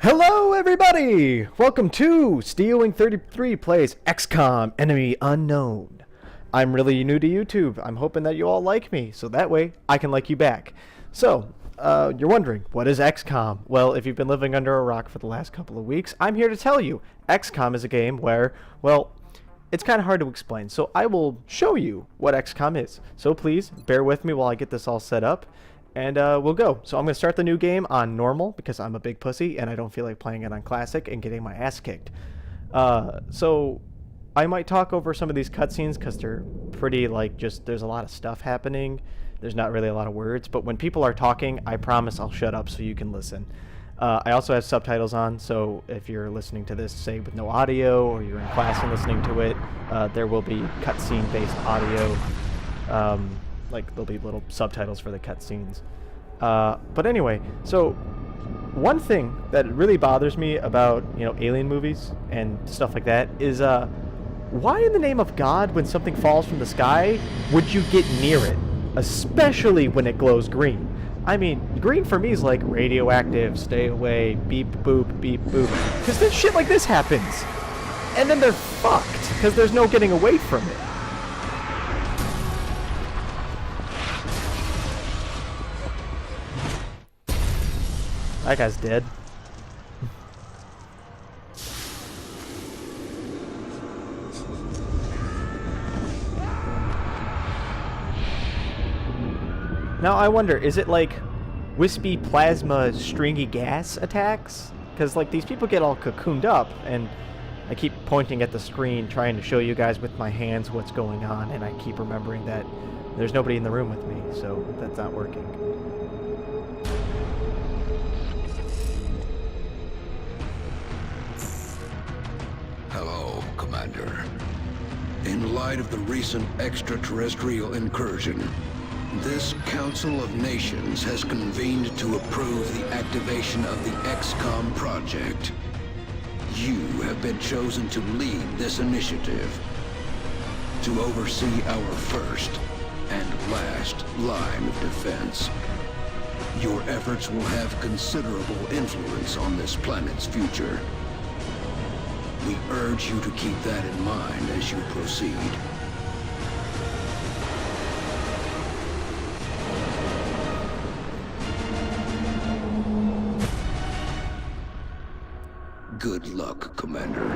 Hello, everybody! Welcome to Stealing 33 Plays Xcom Enemy Unknown. I'm really new to YouTube. I'm hoping that you all like me, so that way I can like you back. So, you're wondering, what is Xcom? Well, if you've been living under a rock for the last couple of weeks, I'm here to tell you. Xcom is a game where, well, it's kind of hard to explain, so I will show you what Xcom is. So please, bear with me while I get this all set up. And we'll go. So I'm going to start the new game on normal because I'm a big pussy and I don't feel like playing it on classic and getting my ass kicked. So I might talk over some of these cutscenes because they're pretty there's a lot of stuff happening. There's not really a lot of words, but when people are talking, I promise I'll shut up so you can listen. I also have subtitles on, so if you're listening to this, say, with no audio or you're in class and listening to it, there will be cutscene-based audio. There'll be little subtitles for the cutscenes. But anyway, so one thing that really bothers me about, alien movies and stuff like that is, why in the name of God, when something falls from the sky, would you get near it? Especially when it glows green. I mean, green for me is like radioactive, stay away, beep boop, beep boop. Because then shit like this happens. And then they're fucked, because there's no getting away from it. That guy's dead. Now I wonder, is it like wispy plasma stringy gas attacks? Because these people get all cocooned up, and I keep pointing at the screen trying to show you guys with my hands what's going on, and I keep remembering that there's nobody in the room with me, so that's not working. Hello, Commander. In light of the recent extraterrestrial incursion, this Council of Nations has convened to approve the activation of the Xcom project. You have been chosen to lead this initiative, to oversee our first and last line of defense. Your efforts will have considerable influence on this planet's future. We urge you to keep that in mind as you proceed. Good luck, Commander.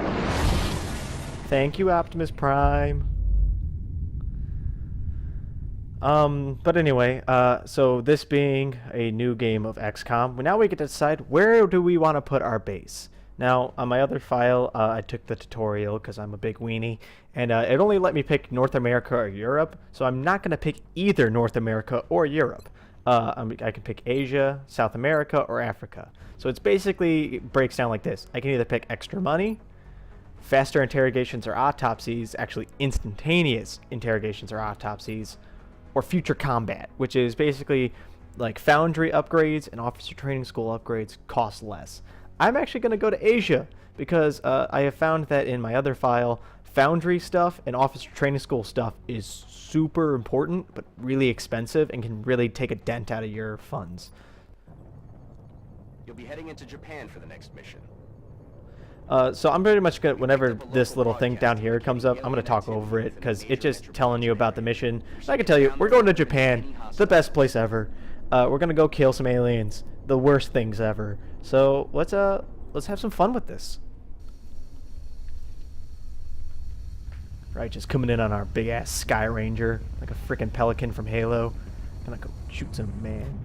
Thank you, Optimus Prime. But anyway, so this being a new game of XCOM, now we get to decide where do we want to put our base. Now, on my other file, I took the tutorial because I'm a big weenie, and it only let me pick North America or Europe, so I'm not going to pick either North America or Europe. I can pick Asia, South America, or Africa. So it's basically, it breaks down like this. I can either pick extra money, faster interrogations or autopsies, actually instantaneous interrogations or autopsies, or future combat, which is basically like foundry upgrades and officer training school upgrades cost less. I'm actually going to go to Asia because I have found that in my other file, foundry stuff and officer training school stuff is super important, but really expensive and can really take a dent out of your funds. You'll be heading into Japan for the next mission. So I'm pretty much going to, whenever this little thing down here comes up, I'm going to talk over it because it's just telling you about the mission. I can tell you, we're going to Japan, the best place ever. We're going to go kill some aliens, the worst things ever. So let's have some fun with this. Right, just coming in on our big ass Sky Ranger, like a freaking pelican from Halo. Gonna go shoot some man.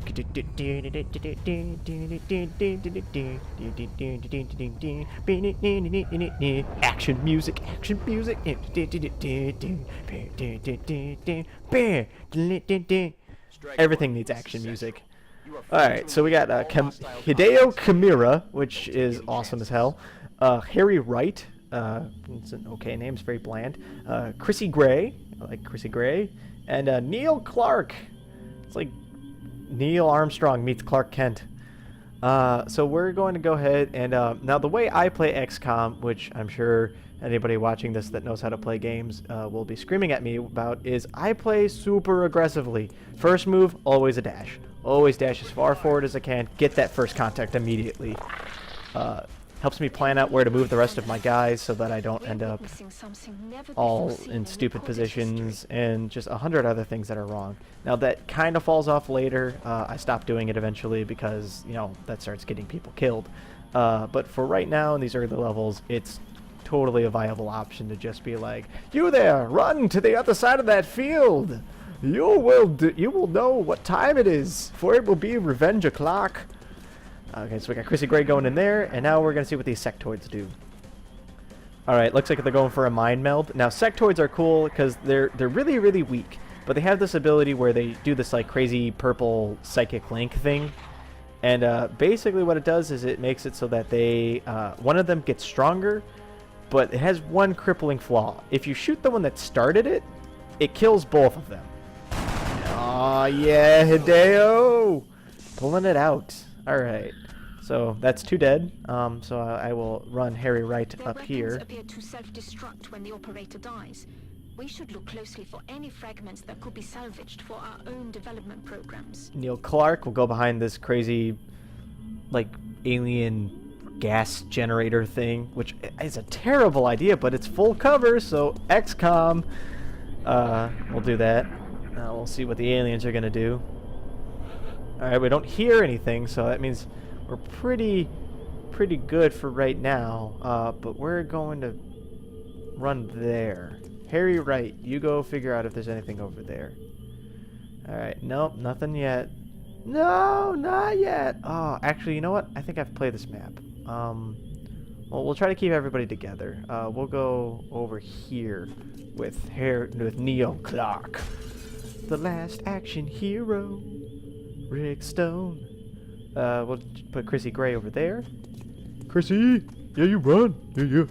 Action music, action music. Everything needs action music. Alright, so we got Hideo Kimura, which is awesome as hell. Harry Wright. It's an okay name, it's very bland. Chrissy Gray, I like Chrissy Gray, and Neil Clark. It's like Neil Armstrong meets Clark Kent. So we're going to go ahead and now the way I play XCOM, which I'm sure anybody watching this that knows how to play games will be screaming at me about, is I play super aggressively. First move, always a dash. Always dash as far forward as I can. Get that first contact immediately. Helps me plan out where to move the rest of my guys so that I don't end up all in stupid positions and just 100 other things that are wrong. Now that kind of falls off later. I stopped doing it eventually because, you know, that starts getting people killed. But for right now in these early levels, it's totally a viable option to just be like, you there, run to the other side of that field. You will know what time it is, for it will be revenge o'clock. Okay, so we got Chrissy Gray going in there, and now we're going to see what these sectoids do. Alright, looks like they're going for a mind meld. Now, sectoids are cool because they're really, really weak, but they have this ability where they do this, like, crazy purple psychic link thing. And basically what it does is it makes it so that they, one of them gets stronger, but it has one crippling flaw. If you shoot the one that started it, it kills both of them. Aw, yeah, Hideo! Pulling it out. Alright, so that's 2 dead. So I will run Harry right up here. Appear to self-destruct when the operator dies. We should look closely for any fragments that could be salvaged for our own development programs. Neil Clark will go behind this crazy, like, alien gas generator thing, which is a terrible idea, but it's full cover, so Xcom will do that. We'll see what the aliens are going to do. Alright, we don't hear anything, so that means we're pretty good for right now. But we're going to run there. Harry Wright, you go figure out if there's anything over there. Alright, nope, nothing yet. No, not yet. Oh, actually, you know what? I think I've played this map. Well, we'll try to keep everybody together. We'll go over here with Neil Clark, the last action hero. Rick Stone. We'll put Chrissy Gray over there. Chrissy! Yeah, you run! Yeah.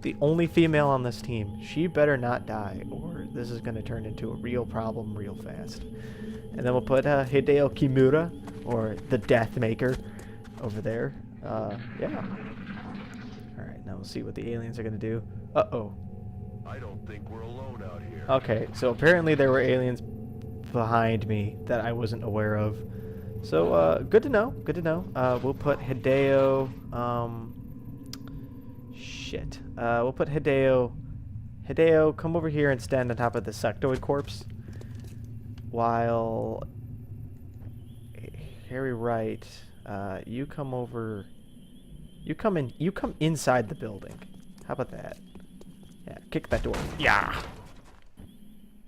The only female on this team. She better not die, or this is going to turn into a real problem real fast. And then we'll put Hideo Kimura, or the Death Maker, over there. Yeah. Alright, now we'll see what the aliens are going to do. Uh-oh. I don't think we're alone out here. Okay, so apparently there were aliens behind me that I wasn't aware of. So, good to know. Good to know. We'll put Hideo... shit. We'll put Hideo... Hideo, come over here and stand on top of the sectoid corpse. While... Harry Wright, you come over... You come inside the building. How about that? Yeah, kick that door. Yeah!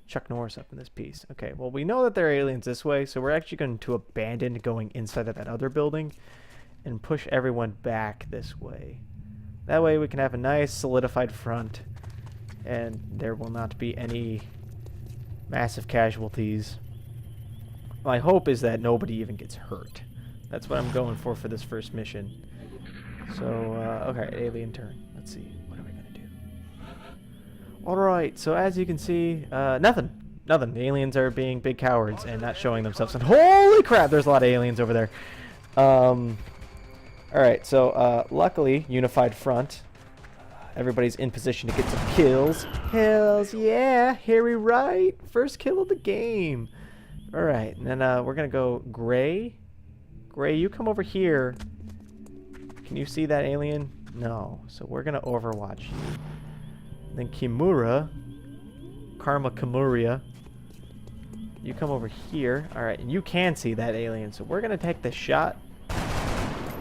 Chuck Norris up in this piece. Okay, well, we know that there are aliens this way, so we're actually going to abandon going inside of that other building and push everyone back this way. That way we can have a nice solidified front and there will not be any massive casualties. My hope is that nobody even gets hurt. That's what I'm going for this first mission. So, okay, alien turn. Let's see. What are we going to do? Alright, so as you can see, nothing. Nothing. The aliens are being big cowards and not showing themselves. And holy crap, there's a lot of aliens over there. Alright, so, luckily, unified front. Everybody's in position to get some kills. Kills, yeah! Harry Wright! First kill of the game! Alright, and then, we're gonna go Gray. Gray, you come over here. Can you see that alien? No. So we're gonna overwatch you. Then Kimura, Karma Kimuria, you come over here. Alright, and you can see that alien, so we're gonna take this shot.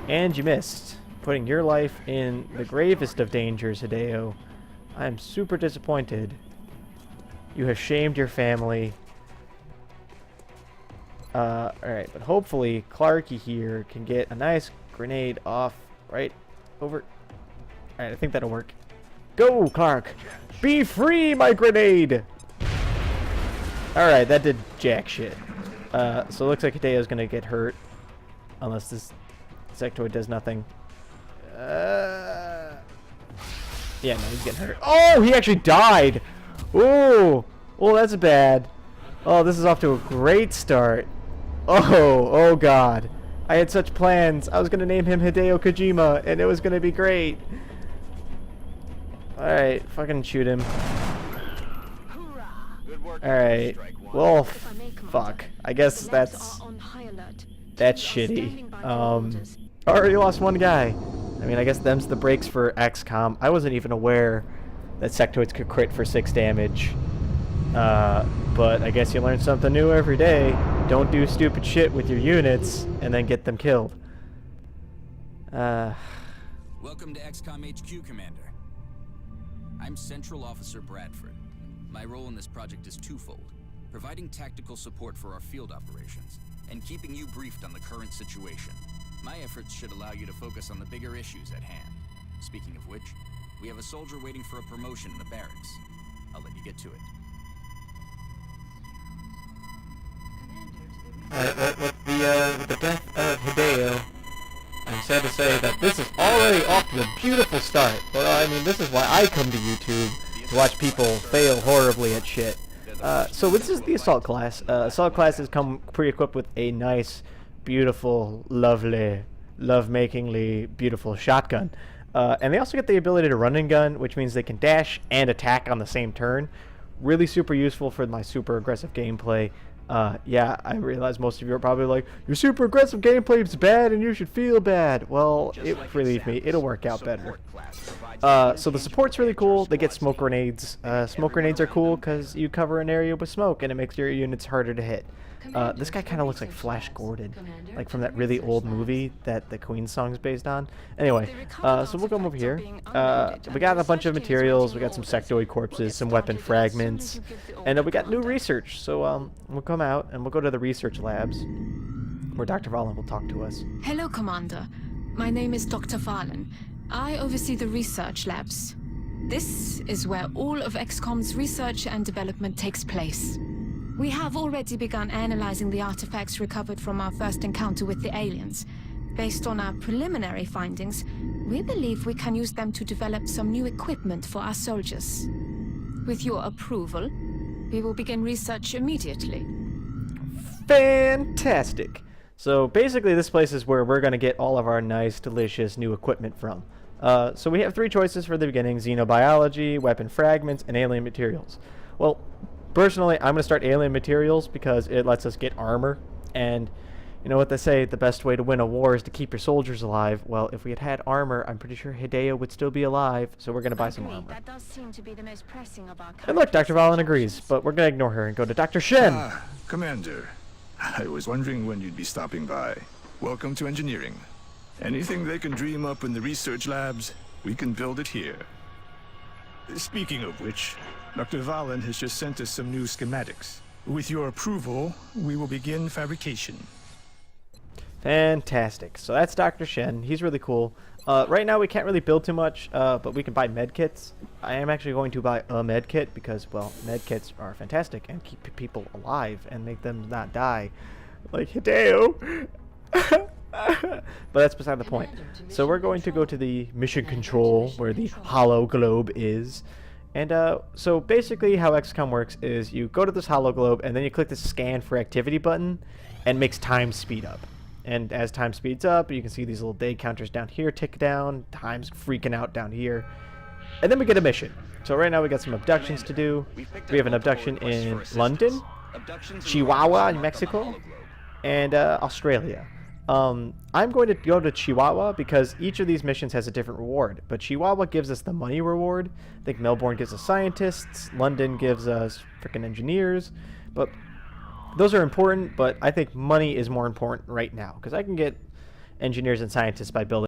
And you missed, putting your life in the gravest of dangers, Hideo. I am super disappointed. You have shamed your family. Alright, but hopefully Clarky here can get a nice grenade off right over. Alright, I think that'll work. Go, Clark! Be free, my grenade! Alright, that did jack shit. So it looks like Hideo's gonna get hurt. Unless this sectoid does nothing. Yeah, no, he's getting hurt. Oh, he actually died! Ooh! Oh, that's bad. Oh, this is off to a great start. Oh god. I had such plans. I was gonna name him Hideo Kojima, and it was gonna be great. Alright, fucking shoot him. Alright. Well, fuck. I guess that's shitty. Already lost one guy. I mean, I guess them's the breaks for XCOM. I wasn't even aware that sectoids could crit for 6 damage. But I guess you learn something new every day. Don't do stupid shit with your units and then get them killed. Welcome to XCOM HQ, Commander. I'm Central Officer Bradford. My role in this project is twofold: providing tactical support for our field operations, and keeping you briefed on the current situation. My efforts should allow you to focus on the bigger issues at hand. Speaking of which, we have a soldier waiting for a promotion in the barracks. I'll let you get to it. Alright, with the death of Hideo, I'm sad to say that this is already off to a beautiful start. Well, I mean, this is why I come to YouTube, to watch people fail horribly at shit. So this is the Assault class. Assault classes come pre-equipped with a nice, beautiful, lovely, love-makingly beautiful shotgun. And they also get the ability to run and gun, which means they can dash and attack on the same turn. Really super useful for my super aggressive gameplay. Yeah, I realize most of you are probably like, your super aggressive gameplay is bad and you should feel bad. Well, believe me, it'll work out better. So the support's really cool. They get smoke grenades. Smoke grenades are cool because you cover an area with smoke and it makes your units harder to hit. This guy kind of looks like Flash Gordon, like from that really old movie that the Queen song's based on. Anyway, so we'll come over here. We got a bunch of materials. We got some sectoid corpses, some weapon fragments, and we got new research. So we'll come out and we'll go to the research labs, where Dr. Valen will talk to us. Hello, Commander. My name is Dr. Valen. I oversee the research labs. This is where all of XCOM's research and development takes place. We have already begun analyzing the artifacts recovered from our first encounter with the aliens. Based on our preliminary findings, we believe we can use them to develop some new equipment for our soldiers. With your approval, we will begin research immediately. Fantastic! So basically this place is where we're going to get all of our nice, delicious new equipment from. So we have 3 choices for the beginning: xenobiology, weapon fragments, and alien materials. Well, personally, I'm going to start alien materials because it lets us get armor. And you know what they say, the best way to win a war is to keep your soldiers alive. Well, if we had had armor, I'm pretty sure Hideo would still be alive, so we're going to buy some armor. That does seem to be the most pressing of our And look, Dr. Valen agrees, but we're going to ignore her and go to Dr. Shen. Commander, I was wondering when you'd be stopping by. Welcome to engineering. Anything they can dream up in the research labs, we can build it here. Speaking of which, Dr. Valen has just sent us some new schematics. With your approval, we will begin fabrication. Fantastic. So that's Dr. Shen. He's really cool. Right now we can't really build too much, but we can buy medkits. I am actually going to buy a medkit because, well, medkits are fantastic and keep people alive and make them not die. Like Hideo. But that's beside the point. So we're going to go to the mission control where the hollow globe is. And so basically how XCOM works is you go to this hollow globe and then you click the scan for activity button and it makes time speed up. And as time speeds up, you can see these little day counters down here tick down, time's freaking out down here. And then we get a mission. So right now we got some abductions to do. We have an abduction in London, Chihuahua, Mexico, and Australia. I'm going to go to Chihuahua because each of these missions has a different reward. But Chihuahua gives us the money reward. I think Melbourne gives us scientists. London gives us freaking engineers. But those are important, but I think money is more important right now because I can get engineers and scientists by building